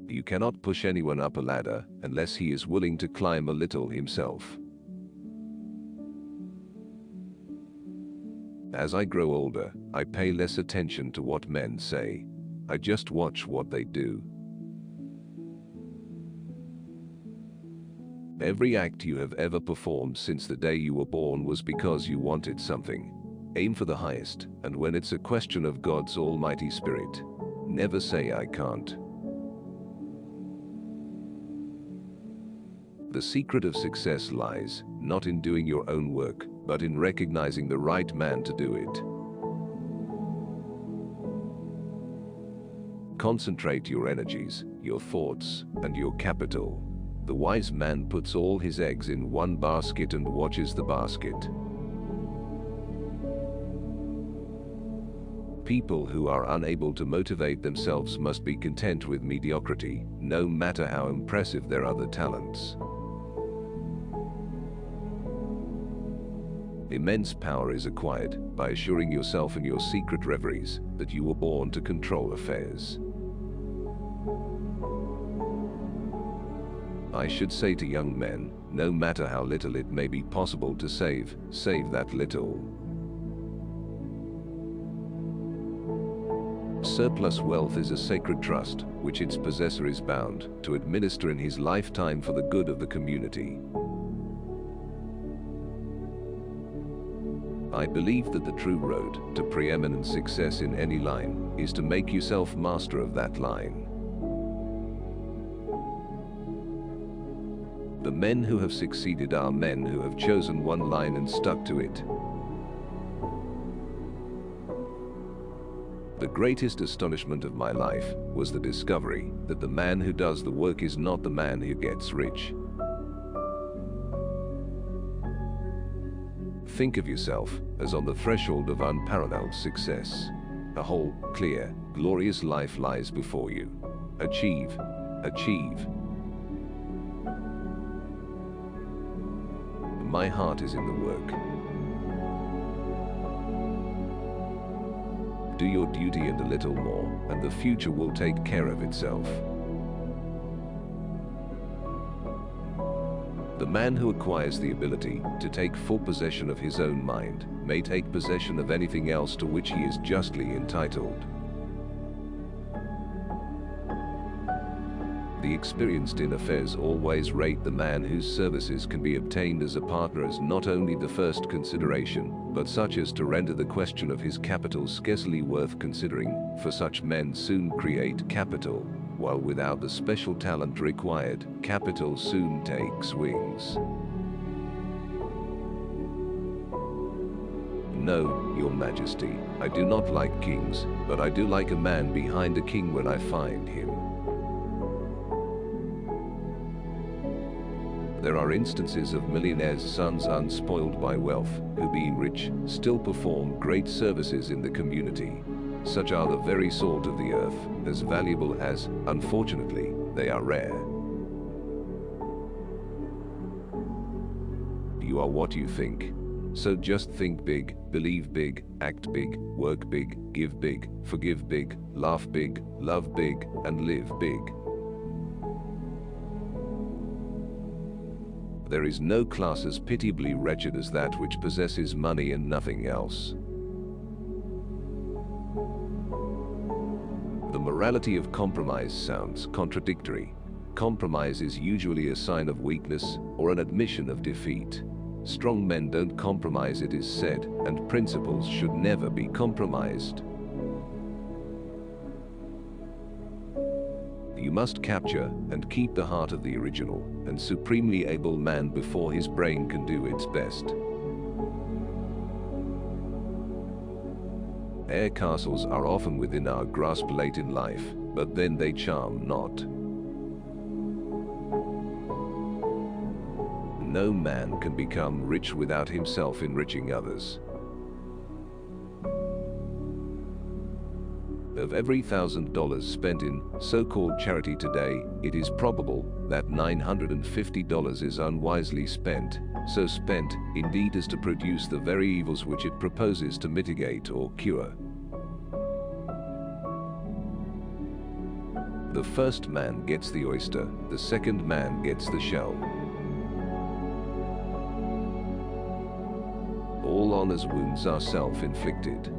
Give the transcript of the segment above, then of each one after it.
You cannot push anyone up a ladder unless he is willing to climb a little himself. As I grow older, I pay less attention to what men say. I just watch what they do. Every act you have ever performed since the day you were born was because you wanted something. Aim for the highest, and when it's a question of God's almighty spirit, never say I can't. The secret of success lies not in doing your own work, but in recognizing the right man to do it. Concentrate your energies, your thoughts, and your capital. The wise man puts all his eggs in one basket and watches the basket. People who are unable to motivate themselves must be content with mediocrity, no matter how impressive their other talents. Immense power is acquired by assuring yourself in your secret reveries that you were born to control affairs. I should say to young men, no matter how little it may be possible to save that little. Surplus wealth is a sacred trust, which its possessor is bound to administer in his lifetime for the good of the community. I believe that the true road to preeminent success in any line is to make yourself master of that line. The men who have succeeded are men who have chosen one line and stuck to it. The greatest astonishment of my life was the discovery that the man who does the work is not the man who gets rich. Think of yourself as on the threshold of unparalleled success. A whole, clear, glorious life lies before you. Achieve, achieve. My heart is in the work. Do your duty and a little more, and the future will take care of itself. The man who acquires the ability to take full possession of his own mind may take possession of anything else to which he is justly entitled. The experienced in affairs always rate the man whose services can be obtained as a partner as not only the first consideration, but such as to render the question of his capital scarcely worth considering, for such men soon create capital, while without the special talent required, capital soon takes wings. No, Your Majesty, I do not like kings, but I do like a man behind a king when I find him. There are instances of millionaires' sons unspoiled by wealth, who being rich, still perform great services in the community. Such are the very salt of the earth, as valuable as, unfortunately, they are rare. You are what you think. So just think big, believe big, act big, work big, give big, forgive big, laugh big, love big, and live big. There is no class as pitiably wretched as that which possesses money and nothing else. The morality of compromise sounds contradictory. Compromise is usually a sign of weakness or an admission of defeat. Strong men don't compromise, it is said, and principles should never be compromised. You must capture and keep the heart of the original and supremely able man before his brain can do its best. Air castles are often within our grasp late in life, but then they charm not. No man can become rich without himself enriching others. Of every $1,000 spent in so-called charity today, it is probable that $950 is unwisely spent, so spent, indeed, as to produce the very evils which it proposes to mitigate or cure. The first man gets the oyster, the second man gets the shell. All honor's wounds are self-inflicted.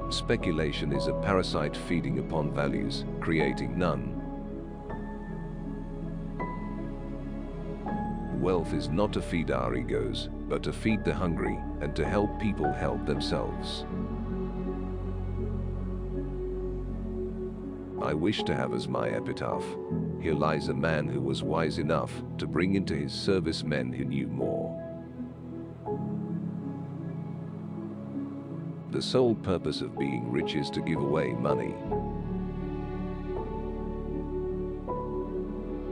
Speculation is a parasite feeding upon values, creating none. Wealth is not to feed our egos, but to feed the hungry, and to help people help themselves. I wish to have as my epitaph, "Here lies a man who was wise enough to bring into his service men who knew more." The sole purpose of being rich is to give away money.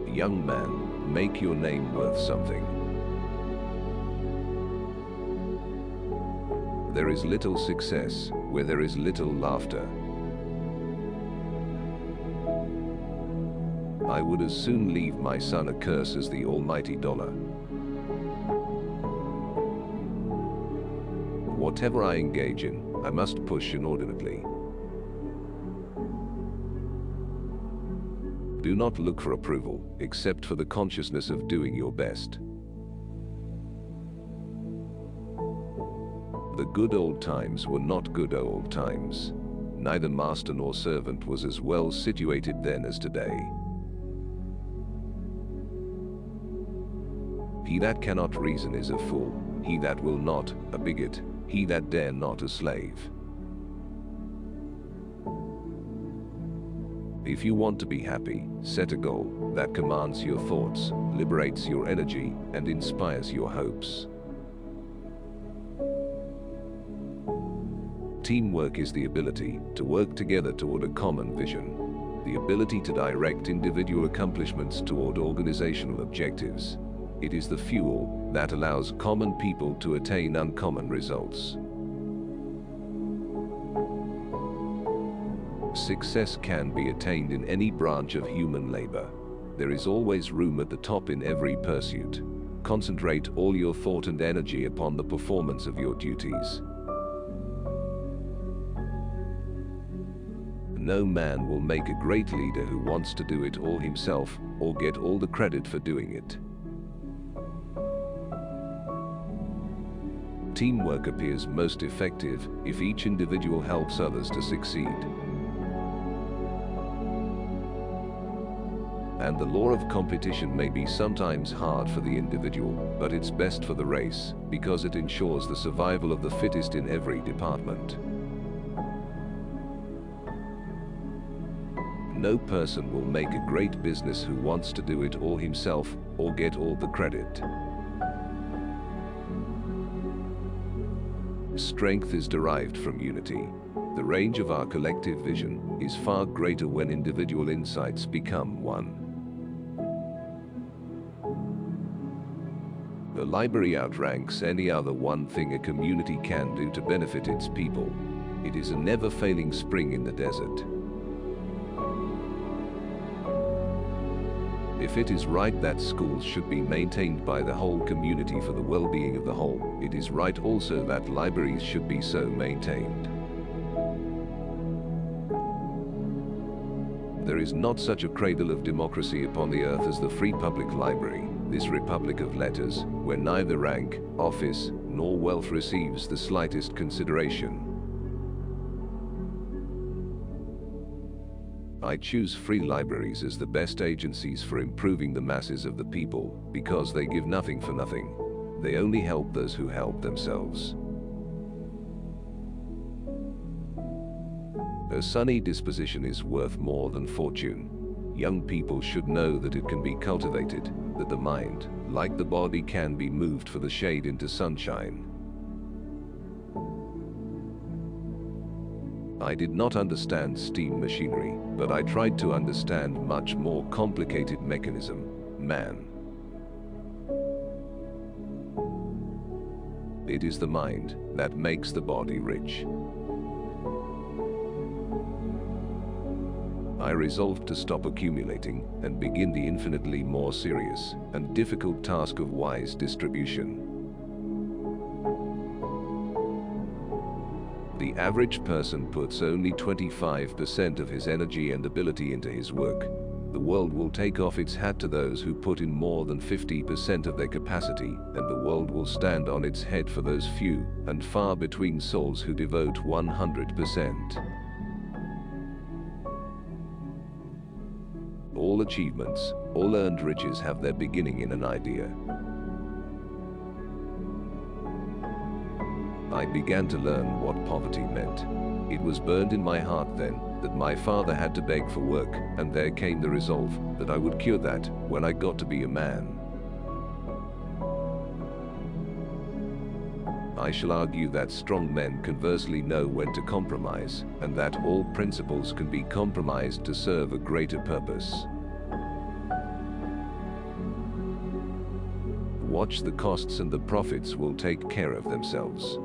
Young man, make your name worth something. There is little success where there is little laughter. I would as soon leave my son a curse as the almighty dollar. Whatever I engage in, I must push inordinately. Do not look for approval, except for the consciousness of doing your best. The good old times were not good old times. Neither master nor servant was as well situated then as today. He that cannot reason is a fool. He that will not, a bigot. He that dare not, a slave. If you want to be happy, set a goal that commands your thoughts, liberates your energy, and inspires your hopes. Teamwork is the ability to work together toward a common vision, the ability to direct individual accomplishments toward organizational objectives. It is the fuel that allows common people to attain uncommon results. Success can be attained in any branch of human labor. There is always room at the top in every pursuit. Concentrate all your thought and energy upon the performance of your duties. No man will make a great leader who wants to do it all himself or get all the credit for doing it. Teamwork appears most effective if each individual helps others to succeed. And the law of competition may be sometimes hard for the individual, but it's best for the race, because it ensures the survival of the fittest in every department. No person will make a great business who wants to do it all himself or get all the credit. Strength is derived from unity. The range of our collective vision is far greater when individual insights become one. The library outranks any other one thing a community can do to benefit its people. It is a never-failing spring in the desert. If it is right that schools should be maintained by the whole community for the well-being of the whole, it is right also that libraries should be so maintained. There is not such a cradle of democracy upon the earth as the free public library, this republic of letters, where neither rank, office, nor wealth receives the slightest consideration. I choose free libraries as the best agencies for improving the masses of the people, because they give nothing for nothing. They only help those who help themselves. A sunny disposition is worth more than fortune. Young people should know that it can be cultivated, that the mind, like the body, can be moved for the shade into sunshine. I did not understand steam machinery, but I tried to understand much more complicated mechanism, man. It is the mind that makes the body rich. I resolved to stop accumulating and begin the infinitely more serious and difficult task of wise distribution. the average person puts only 25% of his energy and ability into his work, the world will take off its hat to those who put in more than 50% of their capacity, and the world will stand on its head for those few and far between souls who devote 100%. All achievements, all earned riches have their beginning in an idea. I began to learn what poverty meant. It was burned in my heart then that my father had to beg for work, and there came the resolve that I would cure that when I got to be a man. I shall argue that strong men conversely know when to compromise, and that all principles can be compromised to serve a greater purpose. Watch the costs and the profits will take care of themselves.